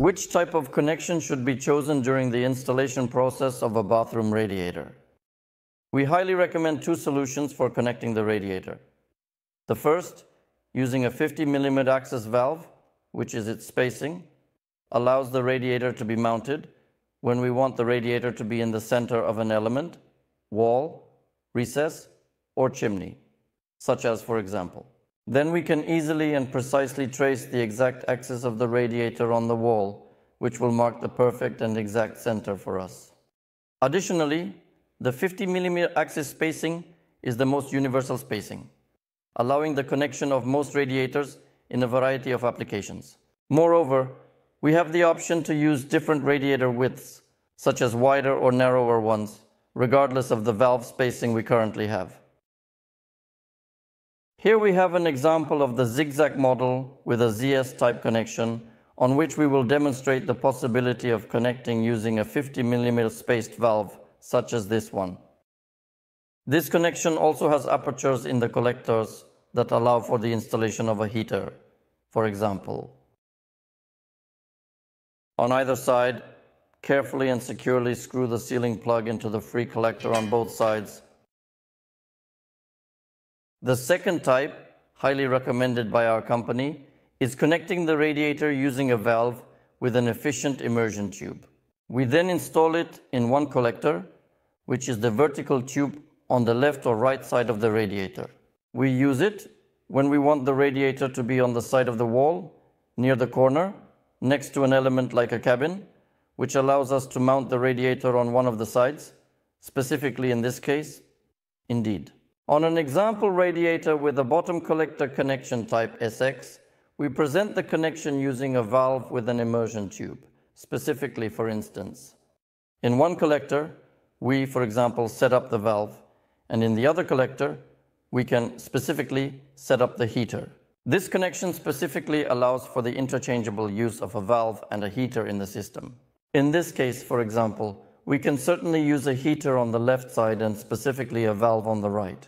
Which type of connection should be chosen during the installation process of a bathroom radiator? We highly recommend two solutions for connecting the radiator. The first, using a 50 mm access valve, which is its spacing, allows the radiator to be mounted when we want the radiator to be in the center of an element, wall, recess, or chimney, such as for example. Then we can easily and precisely trace the exact axis of the radiator on the wall, which will mark the perfect and exact center for us. Additionally, the 50 mm axis spacing is the most universal spacing, allowing the connection of most radiators in a variety of applications. Moreover, we have the option to use different radiator widths, such as wider or narrower ones, regardless of the valve spacing we currently have. Here we have an example of the zigzag model with a ZS-type connection, on which we will demonstrate the possibility of connecting using a 50 mm spaced valve, such as this one. This connection also has apertures in the collectors that allow for the installation of a heater, for example. On either side, carefully and securely screw the sealing plug into the free collector on both sides. The second type, highly recommended by our company, is connecting the radiator using a valve with an efficient immersion tube. We then install it in one collector, which is the vertical tube on the left or right side of the radiator. We use it when we want the radiator to be on the side of the wall, near the corner, next to an element like a cabin, which allows us to mount the radiator on one of the sides, specifically in this case, indeed. On an example radiator with a bottom collector connection type SX, we present the connection using a valve with an immersion tube, specifically for instance. In one collector, we, for example, set up the valve, and in the other collector, we can specifically set up the heater. This connection specifically allows for the interchangeable use of a valve and a heater in the system. In this case, for example, we can certainly use a heater on the left side and specifically a valve on the right.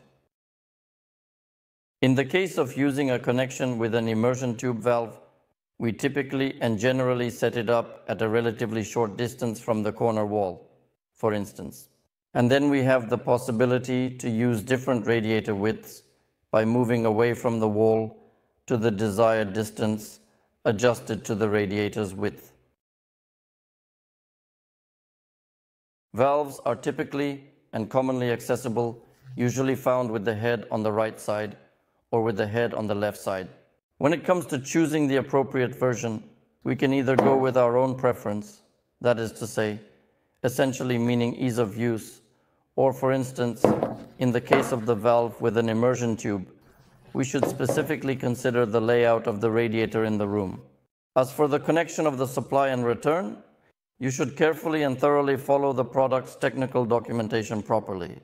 In the case of using a connection with an immersion tube valve, we typically and generally set it up at a relatively short distance from the corner wall, for instance. And then we have the possibility to use different radiator widths by moving away from the wall to the desired distance adjusted to the radiator's width. Valves are typically and commonly accessible, usually found with the head on the right side or with the head on the left side. When it comes to choosing the appropriate version, we can either go with our own preference, that is to say, essentially meaning ease of use, or for instance, in the case of the valve with an immersion tube, we should specifically consider the layout of the radiator in the room. As for the connection of the supply and return, you should carefully and thoroughly follow the product's technical documentation properly.